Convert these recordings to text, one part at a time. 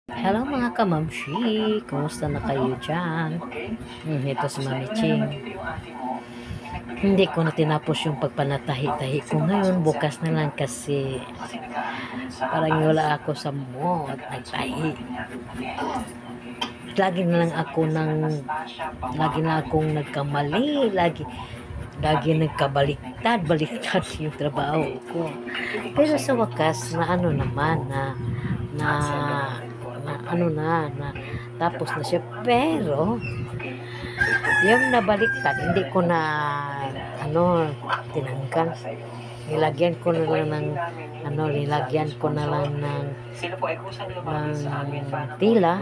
Hello mga kamamshi, kumusta na kayo dyan? Ito si Mami Ching. Hindi ko na tinapos yung pagpanatahi-tahi ko ngayon, bukas na lang kasi parang wala ako sa mood nagtahi. Lagi na akong nagkamali, lagi baliktad yung trabaho ko. Pero sa wakas na tapos na siya, pero yung nabaliktad hindi ko na tinanggal. Nilagyan ko na lang ng tila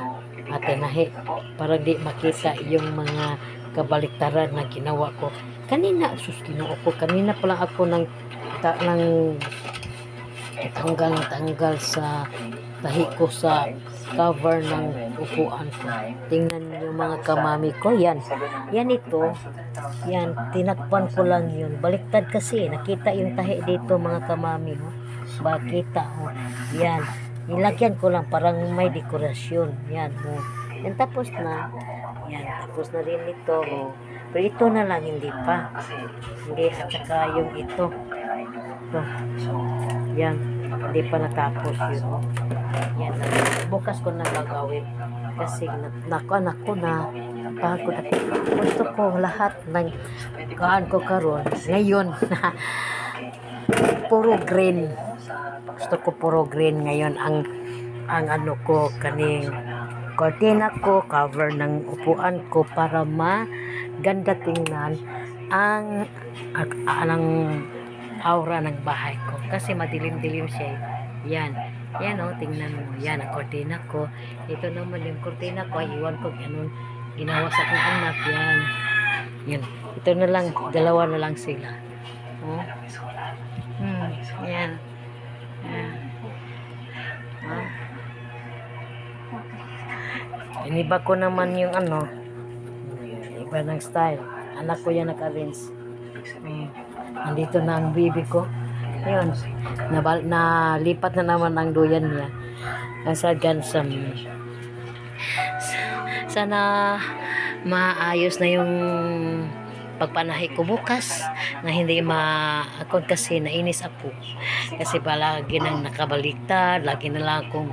at tinahi para di makita yung mga kabaliktaran na ginawa ko kanina. Kanina pa lang ako tanggal sa tahi ko sa cover ng upuan ko. Tingnan niyo mga kamami ko, yan tinakpan ko lang yun, baliktad kasi nakita yung tahi dito mga kamami, bakita yan, nilagyan ko lang parang may dekorasyon yan, tapos na rin ito, pero ito na lang hindi at saka yung ito yan, hindi pa natapos yun. Yan, bukas ko na gagawin kasi anak ko na pagod ako. Gusto ko lahat ng kaan ko karon ngayon na puro green. Gusto ko puro green ngayon ang ko kaning cortina ko, cover ng upuan ko para maganda tingnan ang aura ng bahay ko kasi madilim-dilim siya. Yan tingnan mo, yan ang cortina ko. Ito naman yung cortina ko, iwan ko ganun ginawa sa aking anak. Yan ito na lang, dalawa na lang sila. Yan iniba ko naman yung iba ng style. Anak ko yan nag-arrange. Nandito na ang bibi ko. Ayun, nalipat na naman ang duyan niya. Nasa gansam. Sana maayos na yung pagpanahi ko bukas na hindi akon kasi nainis ako. Kasi palagi nang nakabaliktad, lagi na lang akong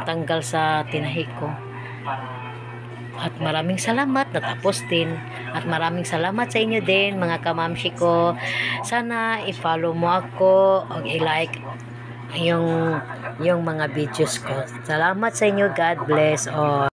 tanggal sa tinahi ko. At maraming salamat, natapos din. At maraming salamat sa inyo din mga kamamshi ko. Sana i-follow mo ako o i-like yung mga videos ko. Salamat sa inyo. God bless all.